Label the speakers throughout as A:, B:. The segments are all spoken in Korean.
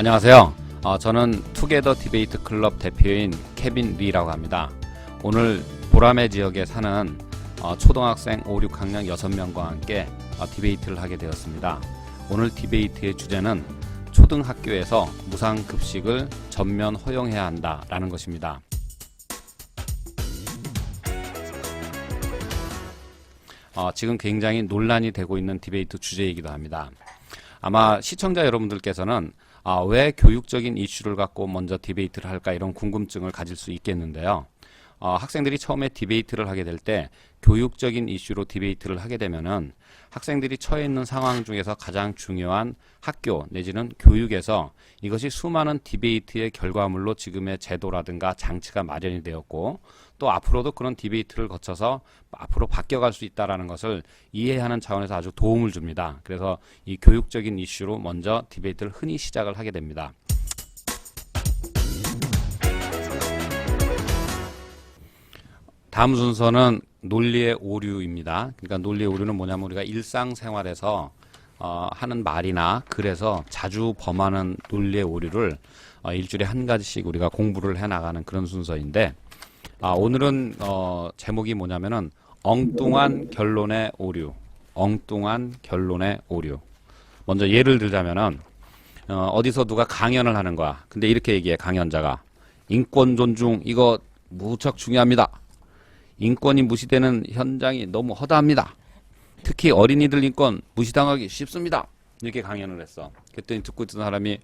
A: 안녕하세요. 저는 투게더 디베이트 클럽 대표인 케빈 리라고 합니다. 오늘 보라매 지역에 사는 초등학생 5, 6학년 6명과 함께 디베이트를 하게 되었습니다. 오늘 디베이트의 주제는 초등학교에서 무상급식을 전면 허용해야 한다라는 것입니다. 지금 굉장히 논란이 되고 있는 디베이트 주제이기도 합니다. 아마 시청자 여러분들께서는 왜 교육적인 이슈를 갖고 먼저 디베이트를 할까 이런 궁금증을 가질 수 있겠는데요. 학생들이 처음에 디베이트를 하게 될 때 교육적인 이슈로 디베이트를 하게 되면은 학생들이 처해 있는 상황 중에서 가장 중요한 학교 내지는 교육에서 이것이 수많은 디베이트의 결과물로 지금의 제도라든가 장치가 마련이 되었고 또 앞으로도 그런 디베이트를 거쳐서 앞으로 바뀌어갈 수 있다는 것을 이해하는 차원에서 아주 도움을 줍니다. 그래서 이 교육적인 이슈로 먼저 디베이트를 흔히 시작을 하게 됩니다. 다음 순서는 논리의 오류입니다. 그러니까 논리의 오류는 뭐냐면 우리가 일상생활에서 하는 말이나 글에서 자주 범하는 논리의 오류를 일주일에 한 가지씩 우리가 공부를 해나가는 그런 순서인데 오늘은 제목이 뭐냐면은 엉뚱한 결론의 오류. 엉뚱한 결론의 오류. 먼저 예를 들자면은 어디서 누가 강연을 하는 거야. 근데 이렇게 얘기해 강연자가 인권 존중 이거 무척 중요합니다. 인권이 무시되는 현장이 너무 허다합니다. 특히 어린이들 인권 무시당하기 쉽습니다. 이렇게 강연을 했어. 그랬더니 듣고 있던 사람이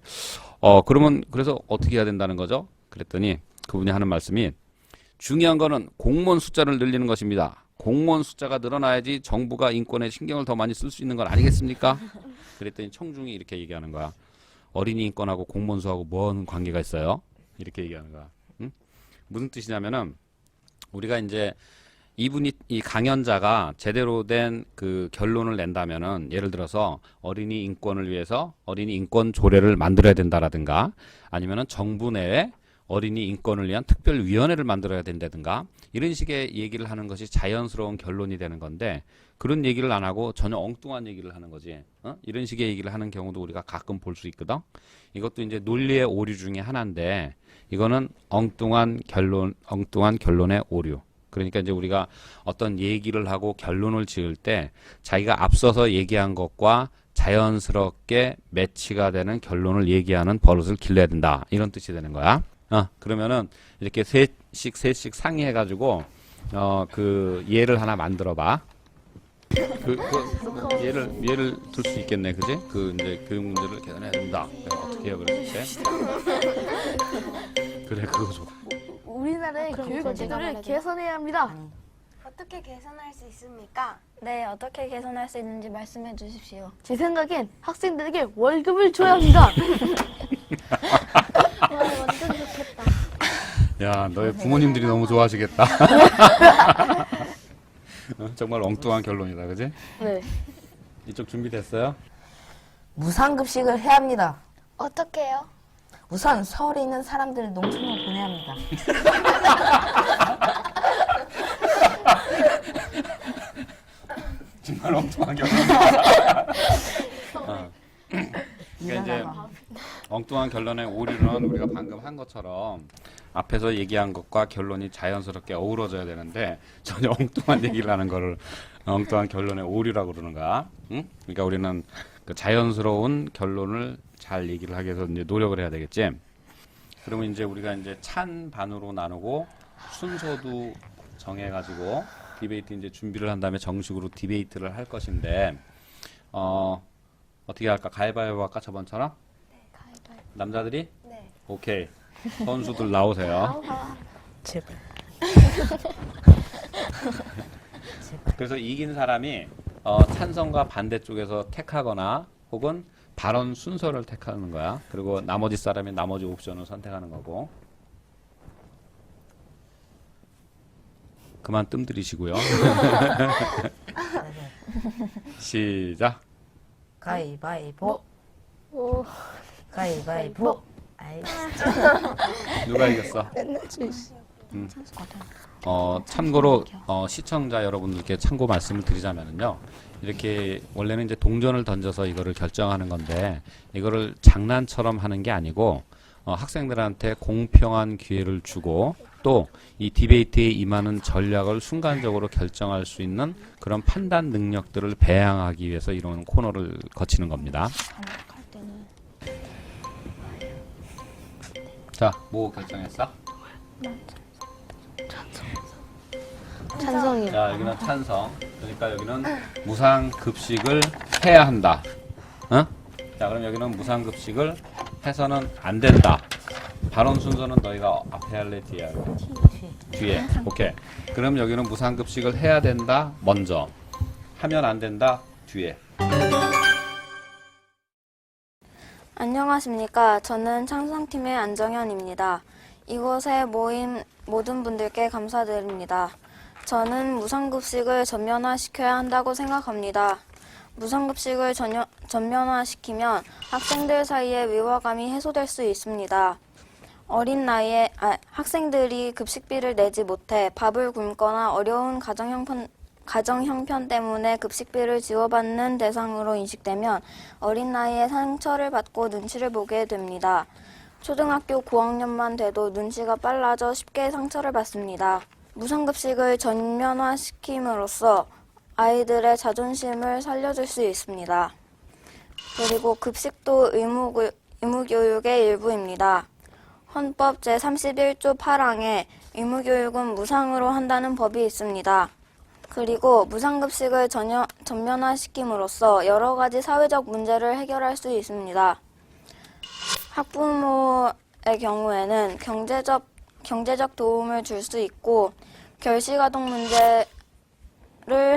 A: 그러면 그래서 어떻게 해야 된다는 거죠? 그랬더니 그분이 하는 말씀이 중요한 거는 공무원 숫자를 늘리는 것입니다. 공무원 숫자가 늘어나야지 정부가 인권에 신경을 더 많이 쓸 수 있는 건 아니겠습니까? 그랬더니 청중이 이렇게 얘기하는 거야. 어린이 인권하고 공무원 수하고 뭔 관계가 있어요? 이렇게 얘기하는 거야. 응? 무슨 뜻이냐면은 우리가 이제 이 강연자가 제대로 된 그 결론을 낸다면은 예를 들어서 어린이 인권을 위해서 어린이 인권 조례를 만들어야 된다라든가 아니면은 정부 내에 어린이 인권을 위한 특별위원회를 만들어야 된다든가 이런 식의 얘기를 하는 것이 자연스러운 결론이 되는 건데 그런 얘기를 안 하고 전혀 엉뚱한 얘기를 하는 거지. 이런 식의 얘기를 하는 경우도 우리가 가끔 볼 수 있거든. 이것도 이제 논리의 오류 중에 하나인데 이거는 엉뚱한 결론의 오류. 그러니까 이제 우리가 어떤 얘기를 하고 결론을 지을 때 자기가 앞서서 얘기한 것과 자연스럽게 매치가 되는 결론을 얘기하는 버릇을 길러야 된다. 이런 뜻이 되는 거야. 그러면은 이렇게 셋씩 상의해가지고 그 예를 하나 만들어 봐. 예를 들 수 있겠네, 그지? 그 이제 교육 문제를 개선해야 된다. 어떻게 해요, 그랬을 때? 그래, 그거 좋아.
B: 우리나라의 교육 제도를 개선해야 합니다.
C: 어떻게 개선할 수 있습니까?
D: 네, 어떻게 개선할 수 있는지 말씀해 주십시오.
B: 제 생각엔 학생들에게 월급을 줘야 합니다.
D: 와, 완전 좋겠다.
A: 야, 너의 부모님들이 너무 좋아하시겠다. 정말 엉뚱한 결론이다, 그지?
B: 네.
A: 이쪽 준비됐어요?
E: 무상급식을 해야 합니다.
D: 어떻게요?
E: 우선 서울에 있는 사람들을 농촌으로 보내야 합니다.
A: 정말 엉뚱한 결론이다. 그러니까 이제 엉뚱한 결론의 오류는 우리가 방금 한 것처럼 앞에서 얘기한 것과 결론이 자연스럽게 어우러져야 되는데 전혀 엉뚱한 얘기를 하는 거를 엉뚱한 결론의 오류라고 그러는 거야. 응? 그러니까 우리는 그 자연스러운 결론을 잘 얘기를 하기 위해서 이제 노력을 해야 되겠지. 그러면 이제 우리가 이제 찬반으로 나누고 순서도 정해가지고 디베이트 이제 준비를 한 다음에 정식으로 디베이트를 할 것인데 어떻게 할까? 가위바위보 할까? 저번처럼?
D: 네, 가위바위보.
A: 남자들이?
D: 네.
A: 오케이. 선수들 나오세요.
E: 제발.
A: 그래서 이긴 사람이 찬성과 반대쪽에서 택하거나 혹은 발언 순서를 택하는 거야. 그리고 나머지 사람이 나머지 옵션을 선택하는 거고. 그만 뜸 들이시고요. 시작.
E: 가위바위보.
D: 오,
E: 가위바위보. 아이,
A: 누가 이겼어?
E: 괜찮을 것 같아요.
A: 참고로 시청자 여러분들께 참고 말씀을 드리자면은요. 이렇게 원래는 이제 동전을 던져서 이거를 결정하는 건데 이거를 장난처럼 하는 게 아니고 학생들한테 공평한 기회를 주고 또 이 디베이트에 임하는 전략을 순간적으로 결정할 수 있는 그런 판단 능력들을 배양하기 위해서 이런 코너를 거치는 겁니다.
E: 할 때는
A: 자, 뭐 결정했어?
B: 찬성이요.
A: 자, 여기는 찬성. 그러니까 여기는 무상급식을 해야 한다. 어? 자, 그럼 여기는 무상급식을 해서는 안 된다. 발언 순서는 너희가 앞에 할래, 뒤에 할래? 뒤에. 오케이. 그럼 여기는 무상급식을 해야 된다. 먼저. 하면 안 된다. 뒤에.
F: 안녕하십니까. 저는 창성팀의 안정현입니다. 이곳에 모인 모든 분들께 감사드립니다. 저는 무상급식을 전면화시켜야 한다고 생각합니다. 무상급식을 전면화시키면 학생들 사이의 위화감이 해소될 수 있습니다. 어린 나이에 학생들이 급식비를 내지 못해 밥을 굶거나 어려운 가정 형편 때문에 급식비를 지원받는 대상으로 인식되면 어린 나이에 상처를 받고 눈치를 보게 됩니다. 초등학교 고학년만 돼도 눈치가 빨라져 쉽게 상처를 받습니다. 무상급식을 전면화시킴으로써 아이들의 자존심을 살려줄 수 있습니다. 그리고 급식도 의무교육의 일부입니다. 헌법 제31조 8항에 의무교육은 무상으로 한다는 법이 있습니다. 그리고 무상급식을 전면화시킴으로써 여러 가지 사회적 문제를 해결할 수 있습니다. 학부모의 경우에는 경제적 도움을 줄 수 있고 결식아동 문제를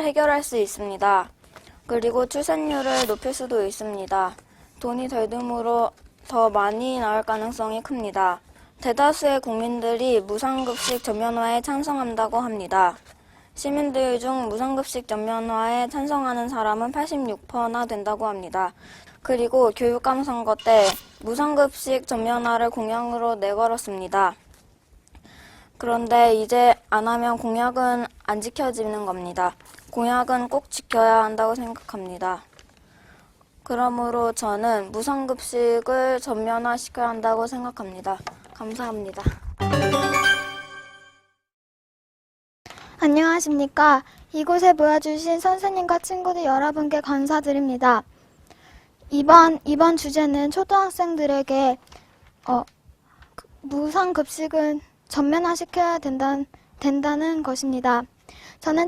F: 해결할 수 있습니다. 그리고 출산율을 높일 수도 있습니다. 돈이 덜 듦으로 더 많이 나올 가능성이 큽니다. 대다수의 국민들이 무상급식 전면화에 찬성한다고 합니다. 시민들 중 무상급식 전면화에 찬성하는 사람은 86%나 된다고 합니다. 그리고 교육감 선거 때 무상급식 전면화를 공약으로 내걸었습니다. 그런데 이제 안 하면 공약은 안 지켜지는 겁니다. 공약은 꼭 지켜야 한다고 생각합니다. 그러므로 저는 무상급식을 전면화시켜야 한다고 생각합니다. 감사합니다.
D: 안녕하십니까. 이곳에 모여주신 선생님과 친구들 여러분께 감사드립니다. 이번 주제는 초등학생들에게 무상급식은 전면화시켜야 된다는 것입니다. 저는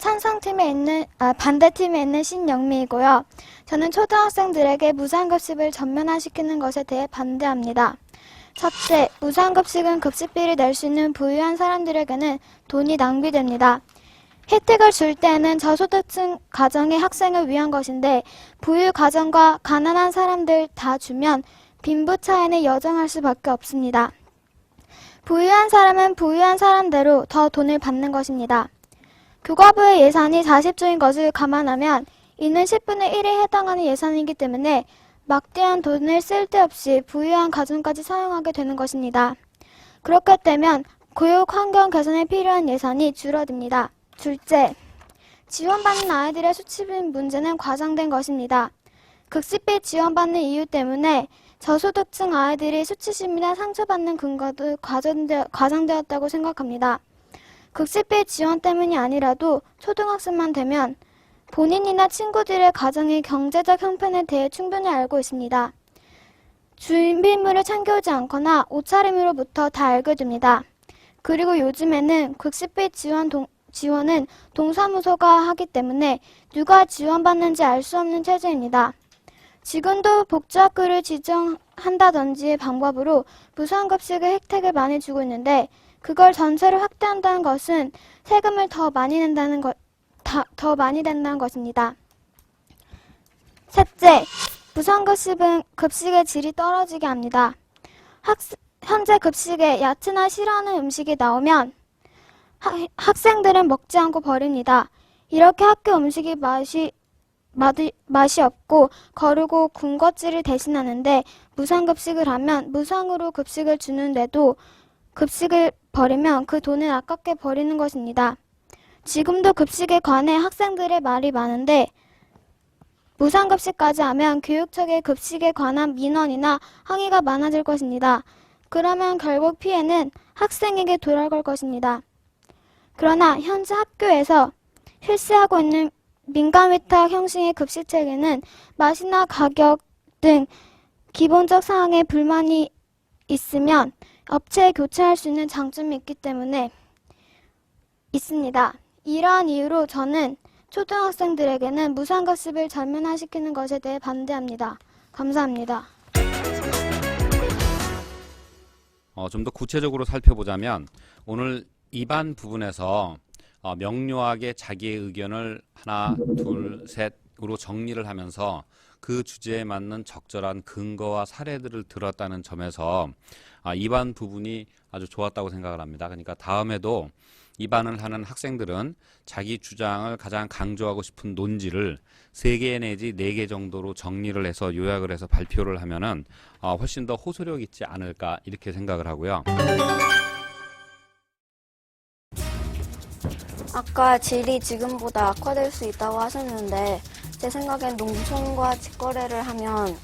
D: 반대팀에 있는 신영미이고요. 저는 초등학생들에게 무상급식을 전면화시키는 것에 대해 반대합니다. 첫째, 무상급식은 급식비를 낼 수 있는 부유한 사람들에게는 돈이 낭비됩니다. 혜택을 줄 때는 저소득층 가정의 학생을 위한 것인데 부유 가정과 가난한 사람들 다 주면 빈부 차이는 여정할 수밖에 없습니다. 부유한 사람은 부유한 사람대로 더 돈을 받는 것입니다. 교과부의 예산이 40조인 것을 감안하면 이는 10분의 1에 해당하는 예산이기 때문에 막대한 돈을 쓸데없이 부유한 가정까지 사용하게 되는 것입니다. 그렇게 되면 교육 환경 개선에 필요한 예산이 줄어듭니다. 둘째, 지원받는 아이들의 수치비 문제는 과장된 것입니다. 급식비 지원받는 이유 때문에 저소득층 아이들이 수치심이나 상처받는 근거도 과장되었다고 생각합니다. 급식비 지원 때문이 아니라도 초등학생만 되면 본인이나 친구들의 가정의 경제적 형편에 대해 충분히 알고 있습니다. 준비물을 챙겨오지 않거나 옷차림으로부터 다 알게 됩니다. 그리고 요즘에는 급식비 지원은 동사무소가 하기 때문에 누가 지원받는지 알 수 없는 체제입니다. 지금도 복지학교를 지정한다든지 방법으로 무상급식의 혜택을 많이 주고 있는데 그걸 전체로 확대한다는 것은 세금을 더 많이 낸다는 것입니다. 셋째, 무상급식은 급식의 질이 떨어지게 합니다. 현재 급식에 야채나 싫어하는 음식이 나오면 학생들은 먹지 않고 버립니다. 이렇게 학교 음식이 맛이 없고 거르고 군것질을 대신하는데 무상급식을 하면 무상으로 급식을 주는데도 급식을 버리면 그 돈을 아깝게 버리는 것입니다. 지금도 급식에 관해 학생들의 말이 많은데 무상급식까지 하면 교육청의 급식에 관한 민원이나 항의가 많아질 것입니다. 그러면 결국 피해는 학생에게 돌아갈 것입니다. 그러나 현재 학교에서 실시하고 있는 민간위탁 형식의 급식체계는 맛이나 가격 등 기본적 사항에 불만이 있으면 업체에 교체할 수 있는 장점이 있기 때문에 있습니다. 이러한 이유로 저는 초등학생들에게는 무상급식을 전면화시키는 것에 대해 반대합니다. 감사합니다.
A: 좀 더 구체적으로 살펴보자면 오늘 2반 부분에서 명료하게 자기의 의견을 하나, 둘, 셋으로 정리를 하면서 그 주제에 맞는 적절한 근거와 사례들을 들었다는 점에서 2반 부분이 아주 좋았다고 생각을 합니다. 그러니까 다음에도 2반을 하는 학생들은 자기 주장을 가장 강조하고 싶은 논지를 3개 내지 4개 정도로 정리를 해서 요약을 해서 발표를 하면은 훨씬 더 호소력 있지 않을까 이렇게 생각을 하고요.
F: 아까 질이 지금보다 악화될 수 있다고 하셨는데 제 생각엔 농촌과 직거래를 하면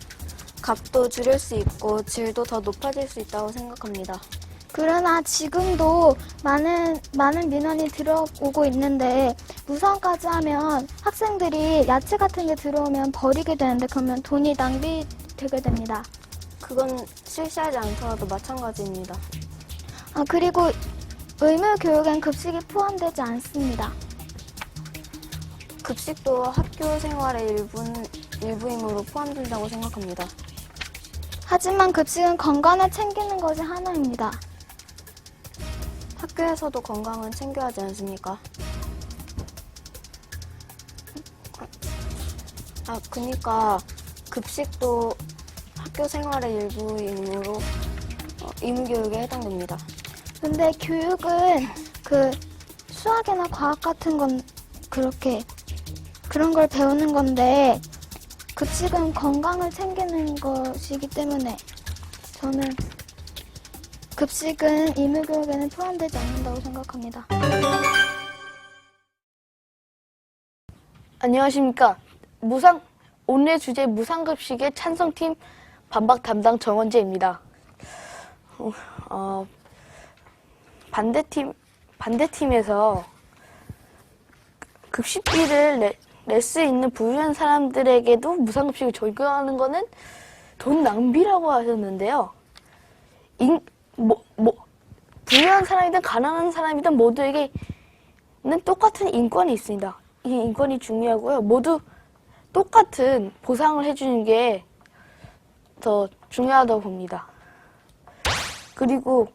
F: 값도 줄일 수 있고 질도 더 높아질 수 있다고 생각합니다.
D: 그러나 지금도 많은 민원이 들어오고 있는데 무상까지 하면 학생들이 야채 같은 게 들어오면 버리게 되는데 그러면 돈이 낭비되게 됩니다.
F: 그건 실시하지 않더라도 마찬가지입니다.
D: 그리고 의무교육엔 급식이 포함되지 않습니다.
F: 급식도 학교 생활의 일부이므로 포함된다고 생각합니다.
D: 하지만 급식은 건강을 챙기는 것이 하나입니다.
F: 학교에서도 건강은 챙겨야 하지 않습니까? 그러니까 급식도 학교 생활의 일부이므로 의무교육에 해당됩니다.
D: 근데 교육은 그 수학이나 과학 같은 건 그런 걸 배우는 건데 급식은 건강을 챙기는 것이기 때문에 저는 급식은 의무교육에는 포함되지 않는다고 생각합니다.
B: 안녕하십니까. 오늘 주제 무상급식의 찬성팀 반박 담당 정원재입니다. 반대팀에서 급식비를 낼 수 있는 부유한 사람들에게도 무상급식을 적용하는 거는 돈 낭비라고 하셨는데요. 부유한 사람이든 가난한 사람이든 모두에게는 똑같은 인권이 있습니다. 이 인권이 중요하고요. 모두 똑같은 보상을 해주는 게 더 중요하다고 봅니다. 그리고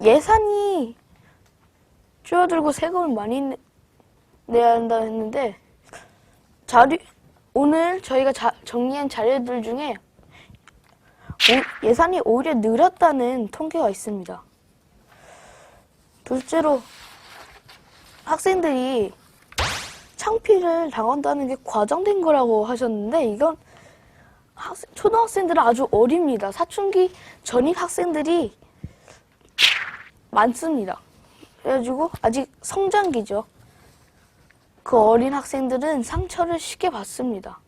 B: 예산이 줄어들고 세금을 많이 내야 한다 했는데 오늘 저희가 정리한 자료들 중에 예산이 오히려 늘었다는 통계가 있습니다. 둘째로 학생들이 창피를 당한다는 게 과장된 거라고 하셨는데 이건 초등학생들은 아주 어립니다. 사춘기 전입 학생들이 많습니다. 그래가지고 아직 성장기죠. 그 어린 학생들은 상처를 쉽게 받습니다.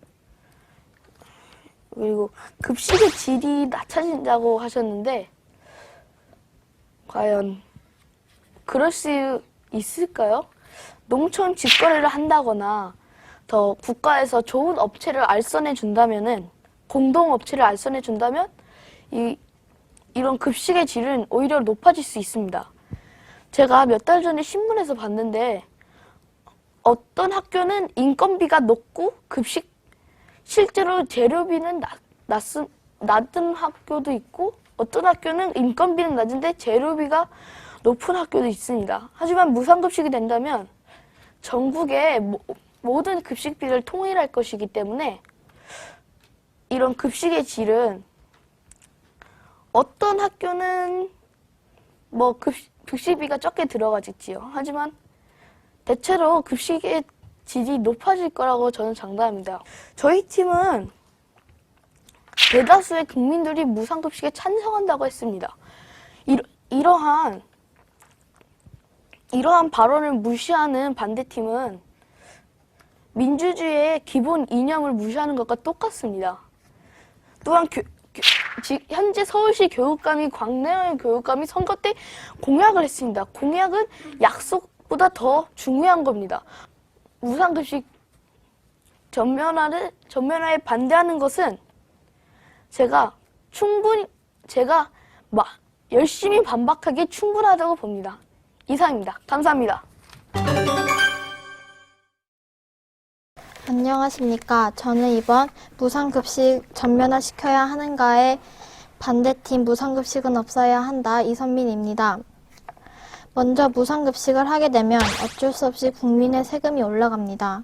B: 그리고 급식의 질이 낮아진다고 하셨는데 과연 그럴 수 있을까요? 농촌 직거래를 한다거나 더 국가에서 좋은 업체를 알선해 준다면은 공동업체를 알선해 준다면 이런 급식의 질은 오히려 높아질 수 있습니다. 제가 몇 달 전에 신문에서 봤는데 어떤 학교는 인건비가 높고 실제로 재료비는 낮은 학교도 있고 어떤 학교는 인건비는 낮은데 재료비가 높은 학교도 있습니다. 하지만 무상급식이 된다면 전국의 모든 급식비를 통일할 것이기 때문에 이런 급식의 질은 어떤 학교는 급식비가 적게 들어가겠지요. 하지만 대체로 급식의 질이 높아질 거라고 저는 장담합니다. 저희 팀은 대다수의 국민들이 무상급식에 찬성한다고 했습니다. 이러한 발언을 무시하는 반대팀은 민주주의의 기본 이념을 무시하는 것과 똑같습니다. 또한 현재 서울시 교육감이 광명의 교육감이 선거 때 공약을 했습니다. 공약은 약속보다 더 중요한 겁니다. 무상급식 전면화에 반대하는 것은 제가 열심히 반박하기에 충분하다고 봅니다. 이상입니다. 감사합니다.
D: 안녕하십니까. 저는 이번 무상급식 전면화시켜야 하는가에 반대팀 무상급식은 없어야 한다 이선민입니다. 먼저 무상급식을 하게 되면 어쩔 수 없이 국민의 세금이 올라갑니다.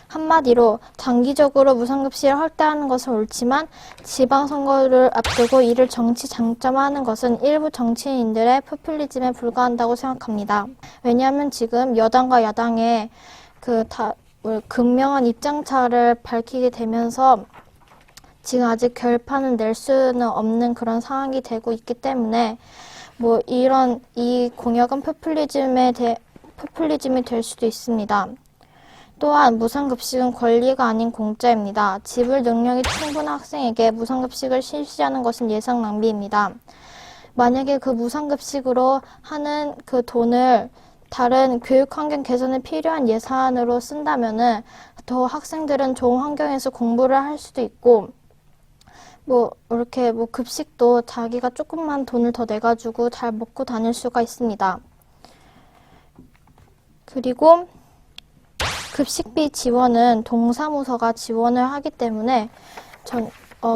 D: 한마디로 장기적으로 무상급식을 확대하는 것은 옳지만 지방선거를 앞두고 이를 정치 장점화하는 것은 일부 정치인들의 포퓰리즘에 불과한다고 생각합니다. 왜냐하면 지금 여당과 야당의 극명한 입장차를 밝히게 되면서 지금 아직 결판을 낼 수는 없는 그런 상황이 되고 있기 때문에 이 공약은 포퓰리즘이 될 수도 있습니다. 또한 무상급식은 권리가 아닌 공짜입니다. 지불 능력이 충분한 학생에게 무상급식을 실시하는 것은 예산 낭비입니다. 만약에 그 무상급식으로 하는 그 돈을 다른 교육환경 개선에 필요한 예산으로 쓴다면은 더 학생들은 좋은 환경에서 공부를 할 수도 있고 이렇게 급식도 자기가 조금만 돈을 더 내가지고 잘 먹고 다닐 수가 있습니다. 그리고 급식비 지원은 동사무소가 지원을 하기 때문에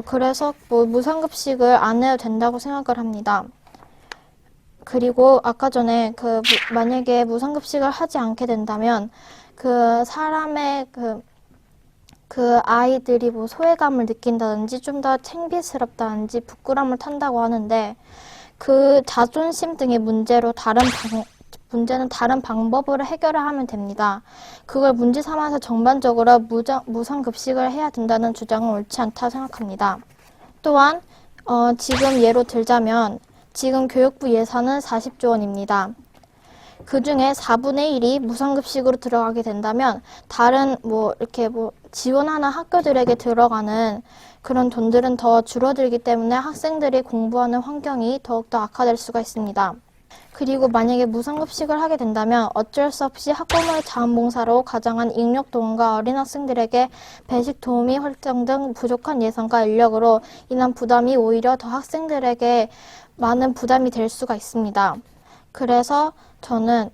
D: 그래서 무상급식을 안 해도 된다고 생각을 합니다. 그리고 아까 전에 만약에 무상급식을 하지 않게 된다면 사람의 아이들이 소외감을 느낀다든지 좀 더 창피스럽다든지 부끄러움을 탄다고 하는데 자존심 등의 문제는 다른 방법으로 해결을 하면 됩니다. 그걸 문제 삼아서 전반적으로 무상급식을 해야 된다는 주장은 옳지 않다 생각합니다. 또한 지금 예로 들자면 지금 교육부 예산은 40조 원입니다. 그 중에 4분의 1이 무상급식으로 들어가게 된다면 다른 지원하는 학교들에게 들어가는 그런 돈들은 더 줄어들기 때문에 학생들이 공부하는 환경이 더욱더 악화될 수가 있습니다. 그리고 만약에 무상급식을 하게 된다면 어쩔 수 없이 학부모의 자원봉사로 가장한 잉여도원과 어린 학생들에게 배식 도우미 활동 등 부족한 예산과 인력으로 인한 부담이 오히려 더 학생들에게 많은 부담이 될 수가 있습니다. 그래서 저는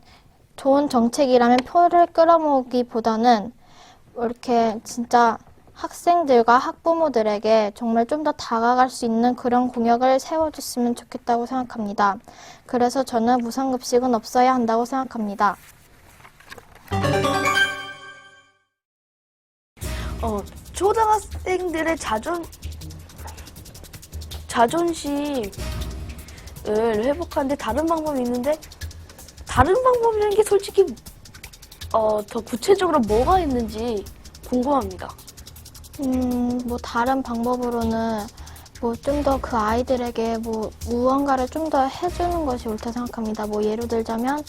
D: 좋은 정책이라면 표를 끌어모으기보다는 이렇게 진짜 학생들과 학부모들에게 정말 좀 더 다가갈 수 있는 그런 공약을 세워줬으면 좋겠다고 생각합니다. 그래서 저는 무상급식은 없어야 한다고 생각합니다.
B: 초등학생들의 자존심을 회복하는데 다른 방법이 있는데 다른 방법이라는 게 솔직히 더 구체적으로 뭐가 있는지 궁금합니다.
D: 다른 방법으로는 좀 더 그 아이들에게 무언가를 좀 더 해주는 것이 옳다 생각합니다. 예로 들자면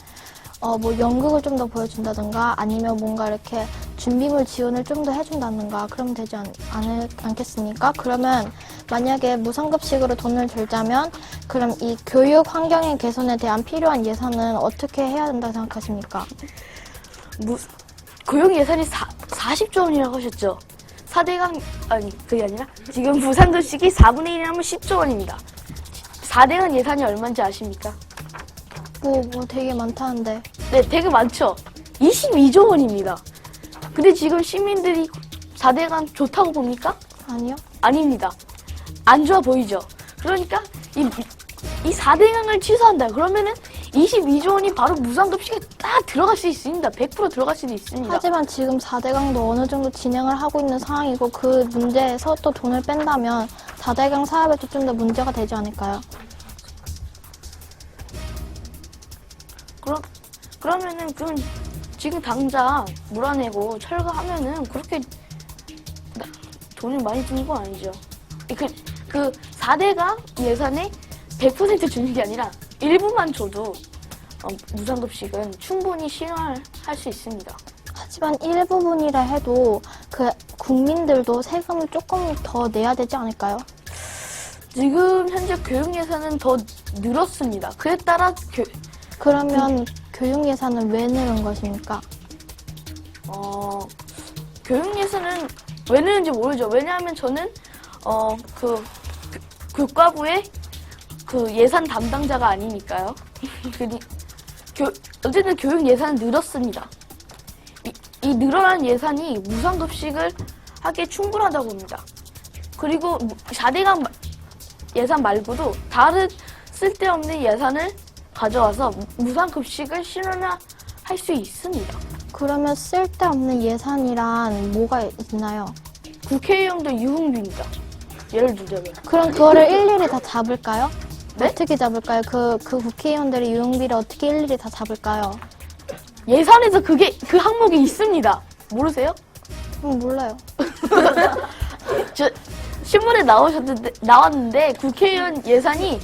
D: 연극을 좀 더 보여준다든가 아니면 뭔가 이렇게 준비물 지원을 좀 더 해준다든가 그러면 되지 않겠습니까? 그러면 만약에 무상급식으로 돈을 들자면 그럼 이 교육 환경의 개선에 대한 필요한 예산은 어떻게 해야 된다고 생각하십니까?
B: 고용 예산이 40조 원이라고 하셨죠? 4대강, 그게 아니라 지금 무상급식이 4분의 1이라면 10조 원입니다. 4대강 예산이 얼마인지 아십니까?
D: 되게 많다는데.
B: 네, 되게 많죠? 22조 원입니다. 근데 지금 시민들이 4대강 좋다고 봅니까?
D: 아니요.
B: 아닙니다. 안 좋아 보이죠? 그러니까 이 4대강을 취소한다. 그러면은 22조 원이 바로 무상급식에 딱 들어갈 수 있습니다. 100% 들어갈 수도 있습니다.
D: 하지만 지금 4대강도 어느 정도 진행을 하고 있는 상황이고 그 문제에서 또 돈을 뺀다면 4대강 사업에도 좀 더 문제가 되지 않을까요?
B: 그러면은 지금 당장 몰아내고 철거하면은 그렇게 돈을 많이 주는 건 아니죠. 그 4대강 예산에 100% 주는 게 아니라 일부만 줘도 무상급식은 충분히 실현할 수 있습니다.
D: 하지만 일부분이라 해도 그 국민들도 세금을 조금 더 내야 되지 않을까요?
B: 지금 현재 교육 예산은 더 늘었습니다. 그에 따라
D: 그러면 교육 예산은 왜 늘은 것입니까?
B: 교육 예산은 왜 늘는지 모르죠. 왜냐하면 저는 교과부의 그 예산 담당자가 아니니까요. 어쨌든 교육 예산은 늘었습니다. 이 늘어난 예산이 무상급식을 하기에 충분하다고 봅니다. 그리고 4대강 예산 말고도 다른 쓸데없는 예산을 가져와서 무상급식을 실현할 수 있습니다.
D: 그러면 쓸데없는 예산이란 뭐가 있나요?
B: 국회의원도 유흥비입니다. 예를 들자면.
D: 그럼 그거를 일일이 다 잡을까요?
B: 네?
D: 어떻게 잡을까요? 그 국회의원들의 유흥비를 어떻게 일일이 다 잡을까요?
B: 예산에서 그 항목이 있습니다. 모르세요?
D: 몰라요.
B: 저 신문에 나왔는데 국회의원 예산이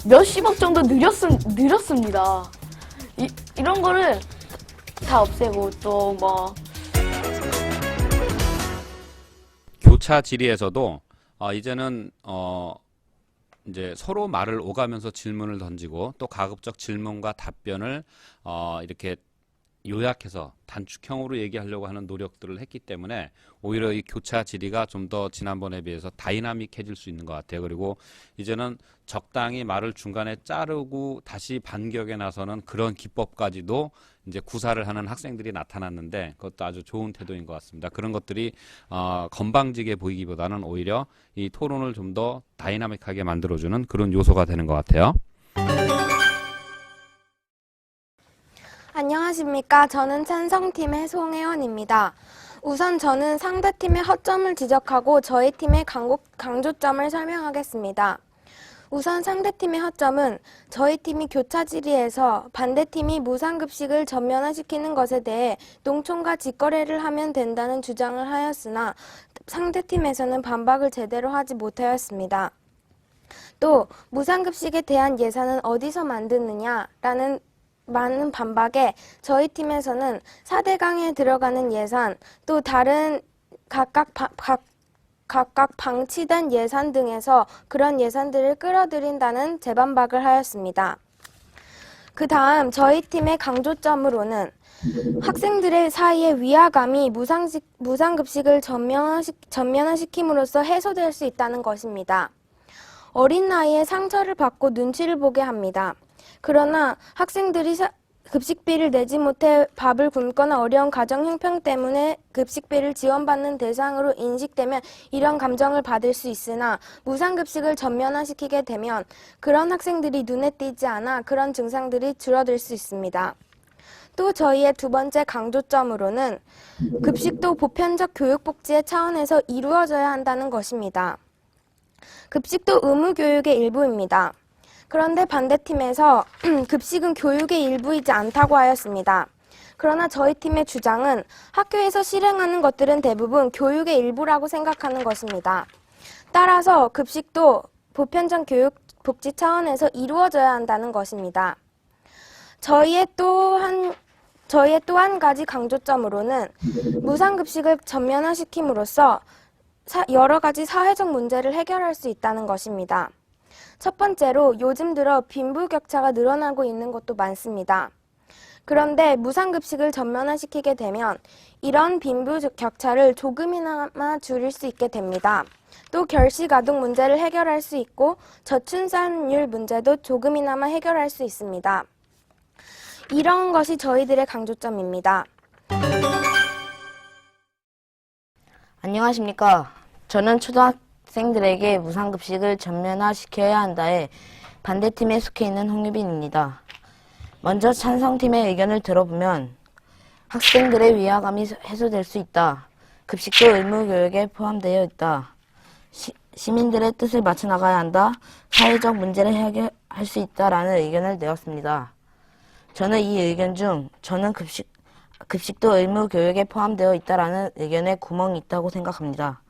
B: 몇십억 정도 늘었습니다. 이런 거를 다 없애고 또 뭐
A: 교차 질의에서도 이제는 이제 서로 말을 오가면서 질문을 던지고 또 가급적 질문과 답변을 이렇게 요약해서 단축형으로 얘기하려고 하는 노력들을 했기 때문에 오히려 이 교차 질의가 좀 더 지난번에 비해서 다이나믹해질 수 있는 것 같아요. 그리고 이제는 적당히 말을 중간에 자르고 다시 반격에 나서는 그런 기법까지도 이제 구사를 하는 학생들이 나타났는데 그것도 아주 좋은 태도인 것 같습니다. 그런 것들이 건방지게 보이기보다는 오히려 이 토론을 좀 더 다이나믹하게 만들어주는 그런 요소가 되는 것 같아요.
C: 안녕하십니까. 저는 찬성팀의 송혜원입니다. 우선 저는 상대팀의 허점을 지적하고 저희 팀의 강조점을 설명하겠습니다. 우선 상대팀의 허점은 저희 팀이 교차 질의에서 반대팀이 무상급식을 전면화시키는 것에 대해 농촌과 직거래를 하면 된다는 주장을 하였으나 상대팀에서는 반박을 제대로 하지 못하였습니다. 또 무상급식에 대한 예산은 어디서 만드느냐라는 많은 반박에 저희 팀에서는 4대강에 들어가는 예산, 또 다른 각각 방치된 예산 등에서 그런 예산들을 끌어들인다는 재반박을 하였습니다. 그 다음 저희 팀의 강조점으로는 학생들의 사이에 위화감이 무상급식을 전면화시킴으로써 해소될 수 있다는 것입니다. 어린 나이에 상처를 받고 눈치를 보게 합니다. 그러나 학생들이 급식비를 내지 못해 밥을 굶거나 어려운 가정 형편 때문에 급식비를 지원받는 대상으로 인식되면 이런 감정을 받을 수 있으나 무상급식을 전면화시키게 되면 그런 학생들이 눈에 띄지 않아 그런 증상들이 줄어들 수 있습니다. 또 저희의 두 번째 강조점으로는 급식도 보편적 교육복지의 차원에서 이루어져야 한다는 것입니다. 급식도 의무교육의 일부입니다. 그런데 반대팀에서 급식은 교육의 일부이지 않다고 하였습니다. 그러나 저희 팀의 주장은 학교에서 실행하는 것들은 대부분 교육의 일부라고 생각하는 것입니다. 따라서 급식도 보편적 교육 복지 차원에서 이루어져야 한다는 것입니다. 저희의 또 한 가지 강조점으로는 무상급식을 전면화시킴으로써 여러 가지 사회적 문제를 해결할 수 있다는 것입니다. 첫 번째로 요즘 들어 빈부격차가 늘어나고 있는 곳도 많습니다. 그런데 무상급식을 전면화시키게 되면 이런 빈부격차를 조금이나마 줄일 수 있게 됩니다. 또 결식아동 문제를 해결할 수 있고 저출산율 문제도 조금이나마 해결할 수 있습니다. 이런 것이 저희들의 강조점입니다.
E: 안녕하십니까. 저는 초등학생들에게 무상급식을 전면화시켜야 한다에 반대팀에 속해 있는 홍유빈입니다. 먼저 찬성팀의 의견을 들어보면 학생들의 위화감이 해소될 수 있다. 급식도 의무교육에 포함되어 있다. 시민들의 뜻을 맞춰 나가야 한다. 사회적 문제를 해결할 수 있다라는 의견을 내었습니다. 저는 이 의견 중 저는 급식도 의무교육에 포함되어 있다라는 의견에 구멍이 있다고 생각합니다.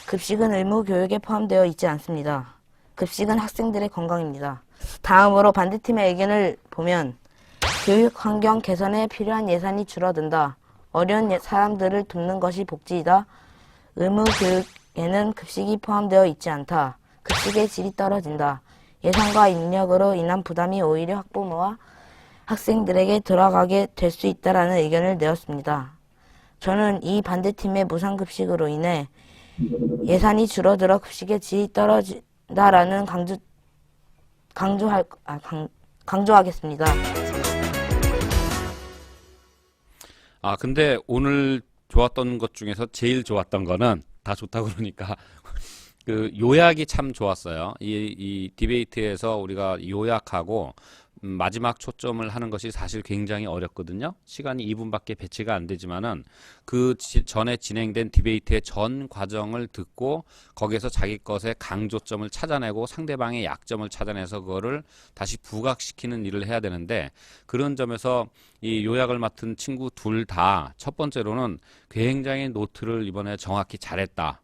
E: 급식은 의무교육에 포함되어 있지 않습니다. 급식은 학생들의 건강입니다. 다음으로 반대팀의 의견을 보면 교육 환경 개선에 필요한 예산이 줄어든다. 어려운 사람들을 돕는 것이 복지이다. 의무 교육에는 급식이 포함되어 있지 않다. 급식의 질이 떨어진다. 예산과 인력으로 인한 부담이 오히려 학부모와 학생들에게 돌아가게 될 수 있다라는 의견을 내었습니다. 저는 이 반대팀의 무상급식으로 인해 예산이 줄어들어 급식의 질이 떨어진다라는 강조하겠습니다.
A: 근데 오늘 좋았던 것 중에서 제일 좋았던 거는 다 좋다고 그러니까 그 요약이 참 좋았어요. 이 디베이트에서 우리가 요약하고 마지막 초점을 하는 것이 사실 굉장히 어렵거든요. 시간이 2분밖에 배치가 안 되지만은 그 전에 진행된 디베이트의 전 과정을 듣고 거기에서 자기 것의 강조점을 찾아내고 상대방의 약점을 찾아내서 그거를 다시 부각시키는 일을 해야 되는데, 그런 점에서 이 요약을 맡은 친구 둘 다 첫 번째로는 굉장히 노트를 이번에 정확히 잘했다.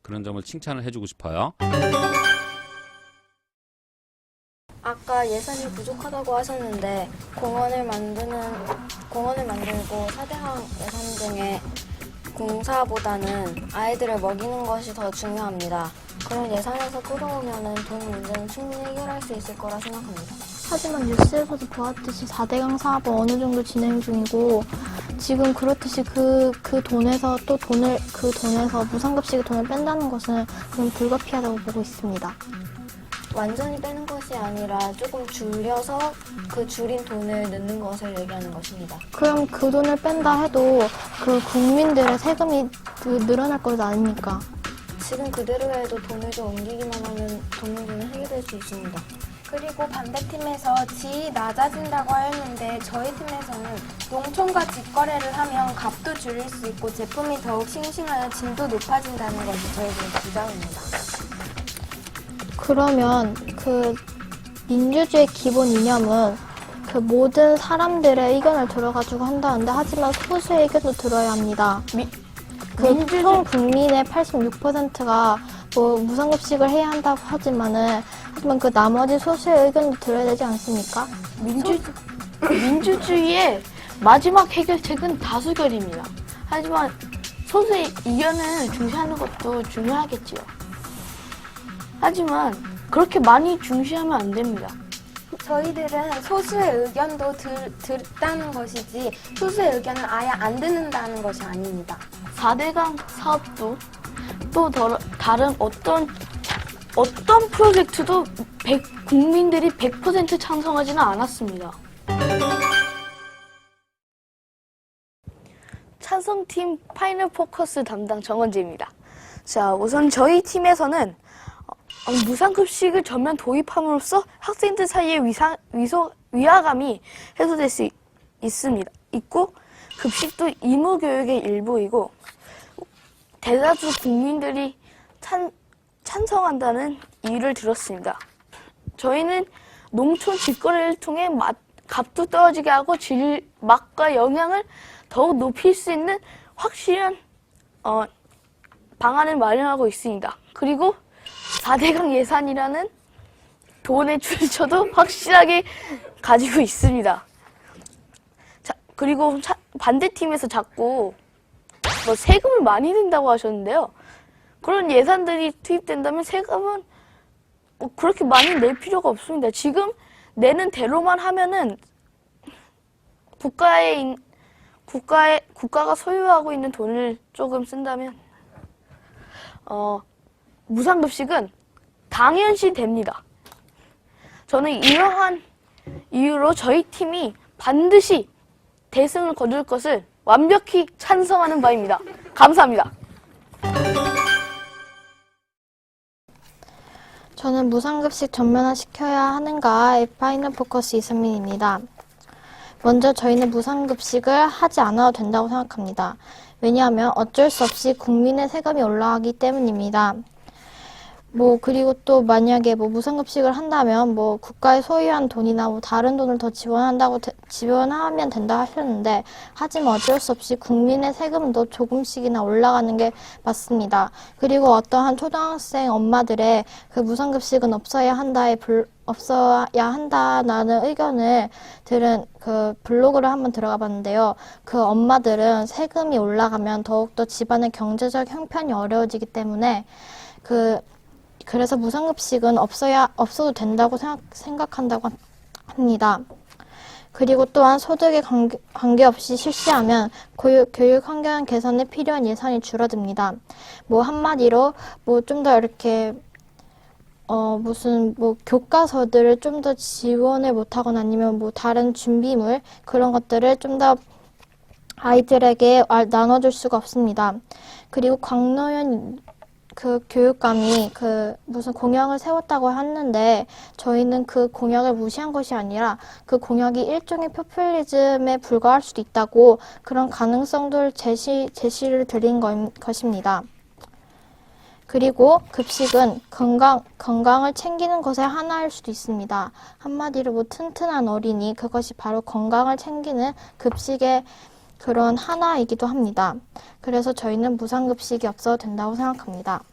A: 그런 점을 칭찬을 해주고 싶어요.
F: 아까 예산이 부족하다고 하셨는데 공원을 만들고 사대강 예산 등의 공사보다는 아이들을 먹이는 것이 더 중요합니다. 그런 예산에서 끌어오면은 돈 문제는 충분히 해결할 수 있을 거라 생각합니다.
D: 하지만 뉴스에서도 보았듯이 4대강 사업은 어느 정도 진행 중이고 지금 그렇듯이 그 돈에서 무상급식의 돈을 뺀다는 것은 좀 불가피하다고 보고 있습니다.
F: 완전히 빼는 것이 아니라 조금 줄여서 그 줄인 돈을 넣는 것을 얘기하는 것입니다.
D: 그럼 그 돈을 뺀다 해도 그 국민들의 세금이 늘어날 것 아닙니까?
F: 지금 그대로 해도 돈을 좀 옮기기만 하면 돈 문제는 해결될 수 있습니다.
C: 그리고 반대팀에서 질이 낮아진다고 했는데 저희 팀에서는 농촌과 직거래를 하면 값도 줄일 수 있고 제품이 더욱 싱싱하여 질도 높아진다는 것이 저희들의 주장입니다.
D: 그러면 그 민주주의 기본 이념은 그 모든 사람들의 의견을 들어가지고 한다는데 하지만 소수의 의견도 들어야 합니다. 총 국민의 86%가 뭐 무상급식을 해야 한다고 하지만 그 나머지 소수의 의견도 들어야 되지 않습니까?
B: 민주주의의 마지막 해결책은 다수결입니다. 하지만 소수의 의견을 중시하는 것도 중요하겠지요. 하지만 그렇게 많이 중시하면 안 됩니다.
C: 저희들은 소수의 의견도 듣다는 것이지 소수의 의견을 아예 안 듣는다는 것이 아닙니다.
B: 4대강 사업도 또 다른 어떤 프로젝트도 국민들이 100% 찬성하지는 않았습니다. 찬성팀 파이널 포커스 담당 정원재입니다. 자, 우선 저희 팀에서는 무상급식을 전면 도입함으로써 학생들 사이의 위화감이 해소될 수 있고 급식도 의무교육의 일부이고 대다수 국민들이 찬성한다는 이유를 들었습니다. 저희는 농촌 직거래를 통해 값도 떨어지게 하고 맛과 영양을 더욱 높일 수 있는 확실한 방안을 마련하고 있습니다. 그리고 4대강 예산이라는 돈의 출처도 확실하게 가지고 있습니다. 자, 그리고 반대팀에서 자꾸 세금을 많이 낸다고 하셨는데요. 그런 예산들이 투입된다면 세금은 그렇게 많이 낼 필요가 없습니다. 지금 내는 대로만 하면은 국가가 소유하고 있는 돈을 조금 쓴다면 무상급식은 당연시 됩니다. 저는 이러한 이유로 저희 팀이 반드시 대승을 거둘 것을 완벽히 찬성하는 바입니다. 감사합니다.
D: 저는 무상급식 전면화시켜야 하는가의 파이널 포커스 이선민입니다. 먼저 저희는 무상급식을 하지 않아도 된다고 생각합니다. 왜냐하면 어쩔 수 없이 국민의 세금이 올라가기 때문입니다. 그리고 또 만약에 무상급식을 한다면 국가의 소유한 돈이나 다른 돈을 더 지원하면 된다 하셨는데, 하지만 어쩔 수 없이 국민의 세금도 조금씩이나 올라가는 게 맞습니다. 그리고 어떠한 초등학생 엄마들의 그 무상급식은 없어야 한다의 없어야 한다라는 의견을 들은 그 블로그를 한번 들어가 봤는데요. 그 엄마들은 세금이 올라가면 더욱더 집안의 경제적 형편이 어려워지기 때문에 그래서 무상급식은 없어도 된다고 생각한다고 합니다. 그리고 또한 소득에 관계없이 실시하면 교육 환경 개선에 필요한 예산이 줄어듭니다. 뭐 한마디로 뭐 좀 더 이렇게 무슨 뭐 교과서들을 좀 더 지원을 못하거나 아니면 뭐 다른 준비물 그런 것들을 좀 더 아이들에게 나눠줄 수가 없습니다. 그리고 광노현 그 교육감이 무슨 공약을 세웠다고 했는데 저희는 그 공약을 무시한 것이 아니라 그 공약이 일종의 포퓰리즘에 불과할 수도 있다고 그런 가능성들 제시를 드린 것입니다. 그리고 급식은 건강을 챙기는 것의 하나일 수도 있습니다. 한마디로 뭐 튼튼한 어린이, 그것이 바로 건강을 챙기는 급식의 그런 하나이기도 합니다. 그래서 저희는 무상급식이 없어도 된다고 생각합니다.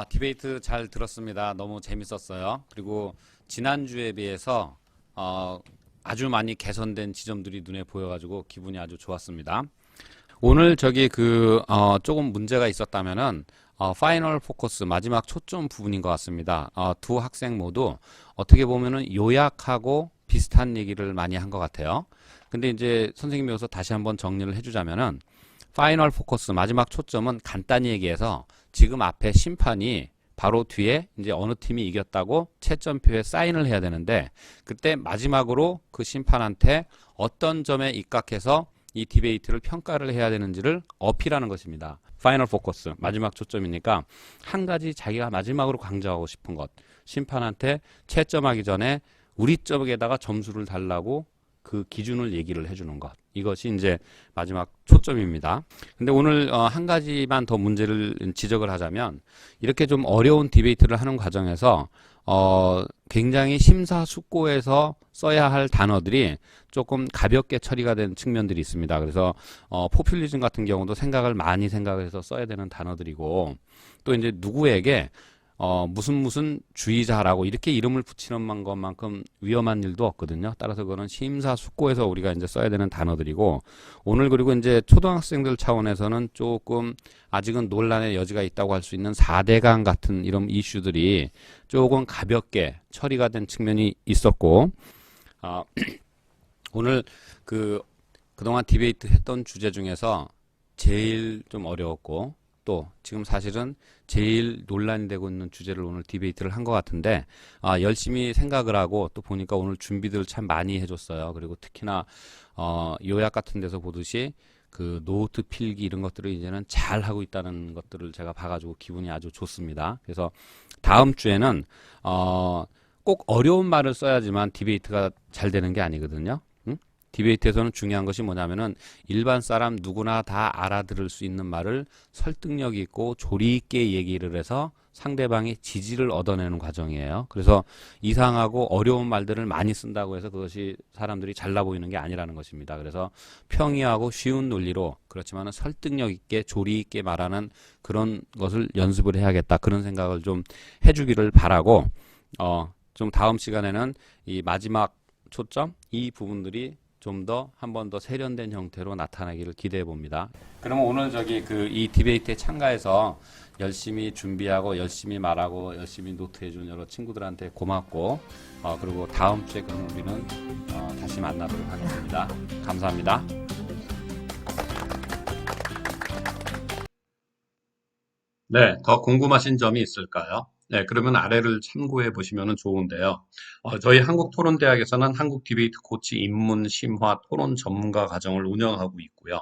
A: 디베이트 잘 들었습니다. 너무 재밌었어요. 그리고 지난주에 비해서 아주 많이 개선된 지점들이 눈에 보여가지고 기분이 아주 좋았습니다. 오늘 조금 문제가 있었다면은 파이널 포커스 마지막 초점 부분인 것 같습니다. 두 학생 모두 어떻게 보면은 요약하고 비슷한 얘기를 많이 한 것 같아요. 근데 이제 선생님이 여기서 다시 한번 정리를 해주자면은 파이널 포커스 마지막 초점은 간단히 얘기해서 지금 앞에 심판이 바로 뒤에 이제 어느 팀이 이겼다고 채점표에 사인을 해야 되는데 그때 마지막으로 그 심판한테 어떤 점에 입각해서 이 디베이트를 평가를 해야 되는지를 어필하는 것입니다. 파이널 포커스 마지막 초점이니까 한 가지 자기가 마지막으로 강조하고 싶은 것, 심판한테 채점하기 전에 우리 쪽에다가 점수를 달라고 그 기준을 얘기를 해주는 것, 이것이 이제 마지막 초점입니다. 근데 오늘 한 가지만 더 문제를 지적을 하자면 이렇게 좀 어려운 디베이트를 하는 과정에서 굉장히 심사숙고해서 써야 할 단어들이 조금 가볍게 처리가 된 측면들이 있습니다. 그래서 포퓰리즘 같은 경우도 많이 생각을 해서 써야 되는 단어들이고, 또 이제 누구에게 무슨 주의자라고 이렇게 이름을 붙이는 것만큼 위험한 일도 없거든요. 따라서 그거는 심사숙고해서 우리가 이제 써야 되는 단어들이고, 오늘 그리고 이제 초등학생들 차원에서는 조금 아직은 논란의 여지가 있다고 할 수 있는 4대강 같은 이런 이슈들이 조금 가볍게 처리가 된 측면이 있었고, 오늘 그동안 디베이트 했던 주제 중에서 제일 좀 어려웠고, 또 지금 사실은 제일 논란이 되고 있는 주제를 오늘 디베이트를 한 것 같은데, 열심히 생각을 하고 또 보니까 오늘 준비들 참 많이 해줬어요. 그리고 특히나 요약 같은 데서 보듯이 그 노트 필기 이런 것들을 이제는 잘 하고 있다는 것들을 제가 봐가지고 기분이 아주 좋습니다. 그래서 다음 주에는 꼭 어려운 말을 써야지만 디베이트가 잘 되는 게 아니거든요. 디베이트에서는 중요한 것이 뭐냐면은 일반 사람 누구나 다 알아들을 수 있는 말을 설득력 있고 조리 있게 얘기를 해서 상대방이 지지를 얻어내는 과정이에요. 그래서 이상하고 어려운 말들을 많이 쓴다고 해서 그것이 사람들이 잘나 보이는 게 아니라는 것입니다. 그래서 평이하고 쉬운 논리로, 그렇지만은 설득력 있게 조리 있게 말하는 그런 것을 연습을 해야겠다, 그런 생각을 좀 해주기를 바라고, 좀 다음 시간에는 이 마지막 초점 이 부분들이 좀 더 한 번 더 세련된 형태로 나타나기를 기대해 봅니다. 그러면 오늘 이 디베이트에 참가해서 열심히 준비하고 열심히 말하고 열심히 노트해 준 여러 친구들한테 고맙고, 그리고 다음 주에 그럼 우리는 다시 만나도록 하겠습니다. 감사합니다. 네, 더 궁금하신 점이 있을까요? 네, 그러면 아래를 참고해 보시면 좋은데요. 저희 한국토론대학에서는 한국 디베이트 코치 입문 심화 토론 전문가 과정을 운영하고 있고요.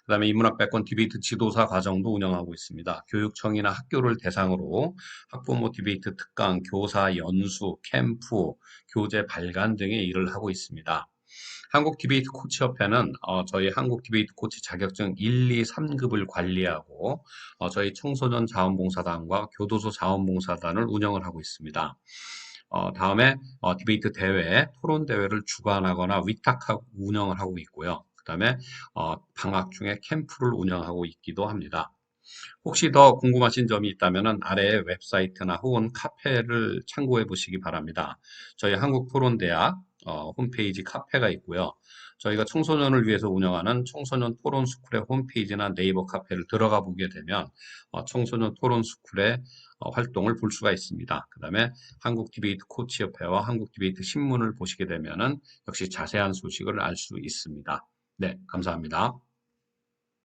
A: 그다음에 인문학백권 디베이트 지도사 과정도 운영하고 있습니다. 교육청이나 학교를 대상으로 학부모 디베이트 특강, 교사 연수, 캠프, 교재 발간 등의 일을 하고 있습니다. 한국 디베이트 코치협회는 저희 한국 디베이트 코치 자격증 1, 2, 3급을 관리하고 저희 청소년 자원봉사단과 교도소 자원봉사단을 운영을 하고 있습니다. 다음에 디베이트 대회, 토론 대회를 주관하거나 위탁하고 운영을 하고 있고요. 그 다음에 방학 중에 캠프를 운영하고 있기도 합니다. 혹시 더 궁금하신 점이 있다면 아래 웹사이트나 혹은 카페를 참고해 보시기 바랍니다. 저희 한국토론대학 홈페이지 카페가 있고요. 저희가 청소년을 위해서 운영하는 청소년 토론 스쿨의 홈페이지나 네이버 카페를 들어가 보게 되면 청소년 토론 스쿨의 활동을 볼 수가 있습니다. 그 다음에 한국 디베이트 코치협회와 한국 디베이트 신문을 보시게 되면은 역시 자세한 소식을 알 수 있습니다. 네, 감사합니다.